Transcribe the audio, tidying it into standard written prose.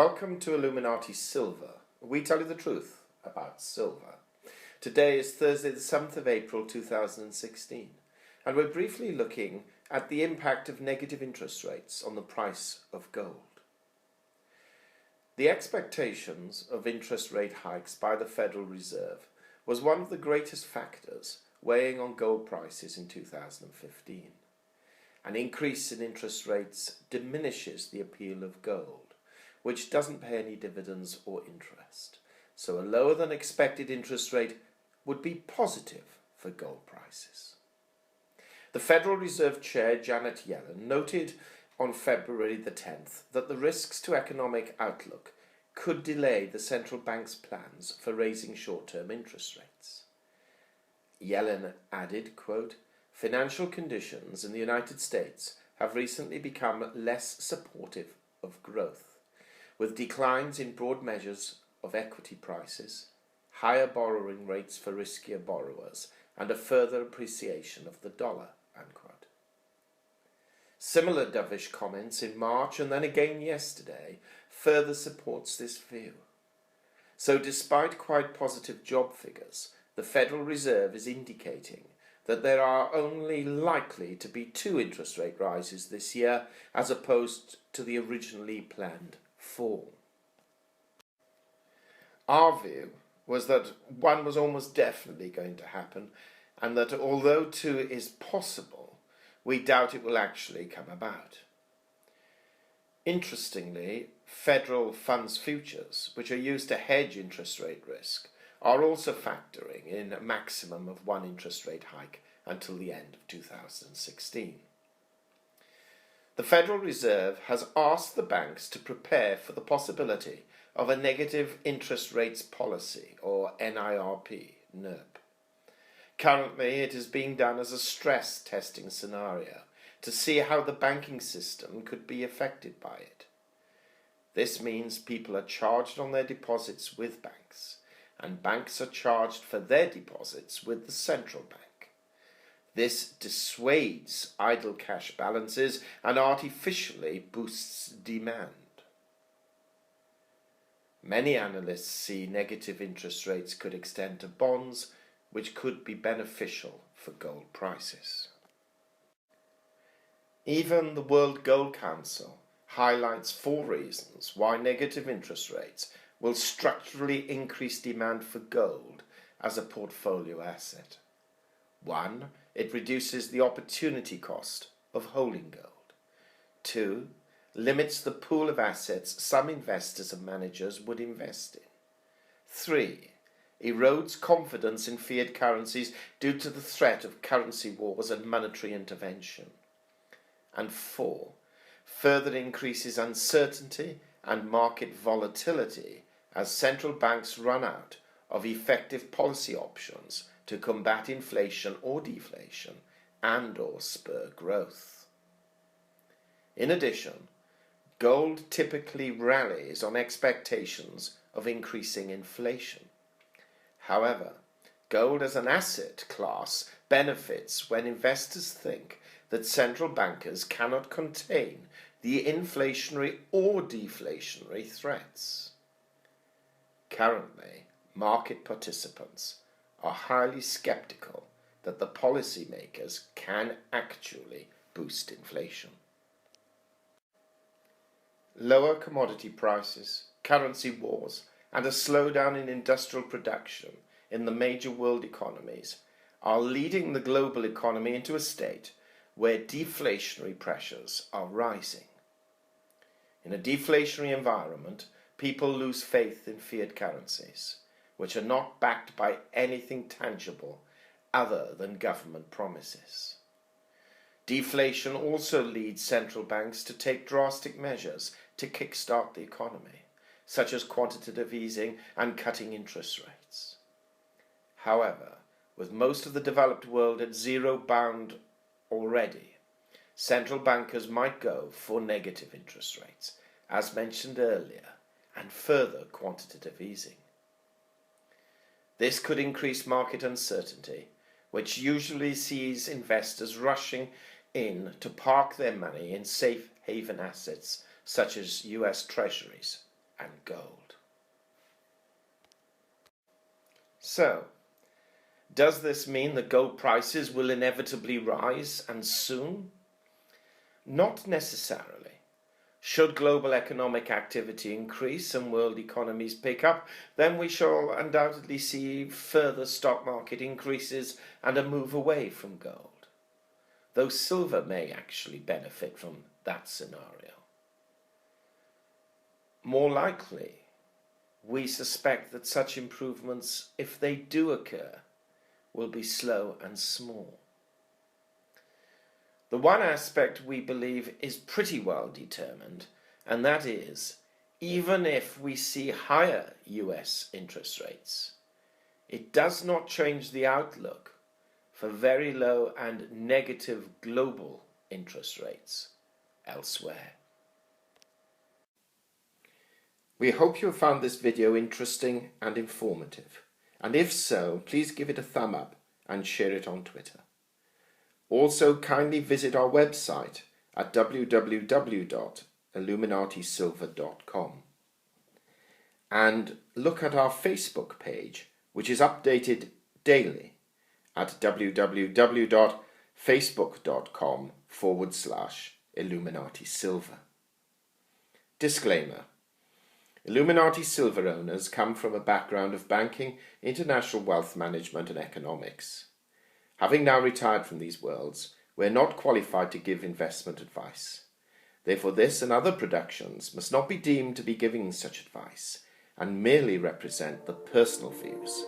Welcome to Illuminati Silver. We tell you the truth about silver. Today is Thursday the 7th of April 2016 and we're briefly looking at the impact of negative interest rates on the price of gold. The expectations of interest rate hikes by the Federal Reserve was one of the greatest factors weighing on gold prices in 2015. An increase in interest rates diminishes the appeal of gold, which doesn't pay any dividends or interest. So a lower than expected interest rate would be positive for gold prices. The Federal Reserve Chair Janet Yellen noted on February the 10th that the risks to economic outlook could delay the central bank's plans for raising short-term interest rates. Yellen added, quote, "Financial conditions in the United States have recently become less supportive of growth, with declines in broad measures of equity prices, higher borrowing rates for riskier borrowers, and a further appreciation of the dollar." Unquote. Similar dovish comments in March and then again yesterday further supports this view. So despite quite positive job figures, the Federal Reserve is indicating that there are only likely to be 2 interest rate rises this year as opposed to the originally planned 4. Our view was that 1 was almost definitely going to happen and that although 2 is possible, we doubt it will actually come about. Interestingly, federal funds futures, which are used to hedge interest rate risk, are also factoring in a maximum of 1 interest rate hike until the end of 2016. The Federal Reserve has asked the banks to prepare for the possibility of a negative interest rates policy, or NIRP. Currently, it is being done as a stress testing scenario to see how the banking system could be affected by it. This means people are charged on their deposits with banks, and banks are charged for their deposits with the central bank. This dissuades idle cash balances and artificially boosts demand. Many analysts see negative interest rates could extend to bonds, which could be beneficial for gold prices. Even the World Gold Council highlights 4 reasons why negative interest rates will structurally increase demand for gold as a portfolio asset. 1. It reduces the opportunity cost of holding gold. 2. Limits the pool of assets some investors and managers would invest in. 3. Erodes confidence in fiat currencies due to the threat of currency wars and monetary intervention. And 4. Further increases uncertainty and market volatility as central banks run out of effective policy options to combat inflation or deflation and/or spur growth. In addition, gold typically rallies on expectations of increasing inflation. However, gold as an asset class benefits when investors think that central bankers cannot contain the inflationary or deflationary threats. Currently, market participants are highly skeptical that the policymakers can actually boost inflation. Lower commodity prices, currency wars, and a slowdown in industrial production in the major world economies are leading the global economy into a state where deflationary pressures are rising. In a deflationary environment, people lose faith in fiat currencies, which are not backed by anything tangible other than government promises. Deflation also leads central banks to take drastic measures to kickstart the economy, such as quantitative easing and cutting interest rates. However, with most of the developed world at zero bound already, central bankers might go for negative interest rates, as mentioned earlier, and further quantitative easing. This could increase market uncertainty, which usually sees investors rushing in to park their money in safe haven assets such as US Treasuries and gold. So, does this mean that gold prices will inevitably rise, and soon? Not necessarily. Should global economic activity increase and world economies pick up, then we shall undoubtedly see further stock market increases and a move away from gold, though silver may actually benefit from that scenario. More likely, we suspect that such improvements, if they do occur, will be slow and small. The one aspect we believe is pretty well determined, and that is, even if we see higher US interest rates, it does not change the outlook for very low and negative global interest rates elsewhere. We hope you have found this video interesting and informative, and if so, please give it a thumb up and share it on Twitter. Also, kindly visit our website at www.illuminatisilver.com and look at our Facebook page, which is updated daily at www.facebook.com/illuminatisilver. Disclaimer: Illuminati Silver owners come from a background of banking, international wealth management and economics. Having now retired from these worlds, we are not qualified to give investment advice. Therefore, this and other productions must not be deemed to be giving such advice and merely represent the personal views